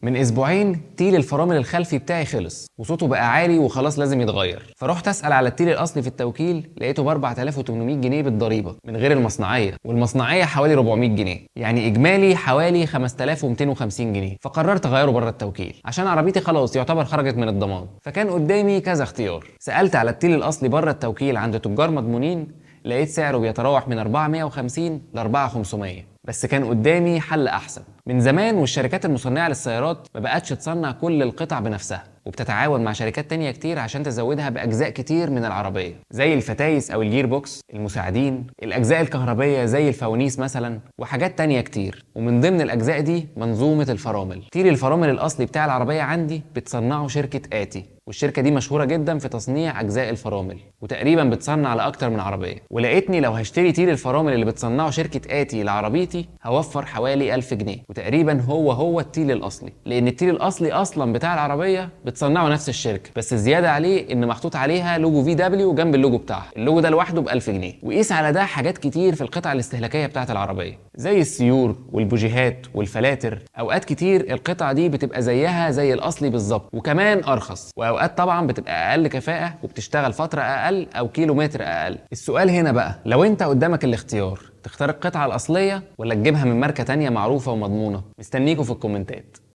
من اسبوعين تيل الفرامل الخلفي بتاعي خلص وصوته بقى عالي وخلاص لازم يتغير، فرحت اسال على التيل الاصلي في التوكيل لقيته ب 4800 جنيه بالضريبه من غير المصنعيه، والمصنعيه حوالي 400 جنيه، يعني اجمالي حوالي 5250 جنيه. فقررت اغيره بره التوكيل عشان عربيتي خلاص يعتبر خرجت من الضمان. فكان قدامي كذا اختيار. سالت على التيل الاصلي بره التوكيل عند تجار مضمونين، لقيت سعره بيتراوح من 450 ل 4500. بس كان قدامي حل احسن. من زمان والشركات المصنعه للسيارات ما بقتش تصنع كل القطع بنفسها، وبتتعاون مع شركات تانية كتير عشان تزودها باجزاء كتير من العربيه، زي الفتايس او الجير بوكس، المساعدين، الاجزاء الكهربيه زي الفوانيس مثلا، وحاجات تانية كتير. ومن ضمن الاجزاء دي منظومه الفرامل. تير الفرامل الاصلي بتاع العربيه عندي بتصنعه شركه آتي، والشركه دي مشهوره جدا في تصنيع اجزاء الفرامل، وتقريبا بتصنع لاكتر من عربيه. ولقيتني لو هشتري تير الفرامل اللي بتصنعه شركه آتي لعربيتي هوفر حوالي 1000 جنيه، وتقريبا هو التيل الاصلي، لان التيل الاصلي اصلا بتاع العربيه بتصنعه نفس الشركه، بس الزياده عليه ان محطوط عليها لوجو في دبليو جنب اللوجو بتاعها. اللوجو ده لوحده ب 1000 جنيه. وقيس على ده حاجات كتير في القطع الاستهلاكيه بتاعه العربيه، زي السيور والبوجيهات والفلاتر. اوقات كتير القطعه دي بتبقى زيها زي الاصلي بالظبط، وكمان ارخص، واوقات طبعا بتبقى اقل كفاءه وبتشتغل فتره اقل او كيلومتر اقل. السؤال هنا بقى، لو انت قدامك الاختيار تختار القطعه الاصليه ولا تجيبها من ماركه تانية معروفه ومضمونه؟ مستنيكوا في الكومنتات.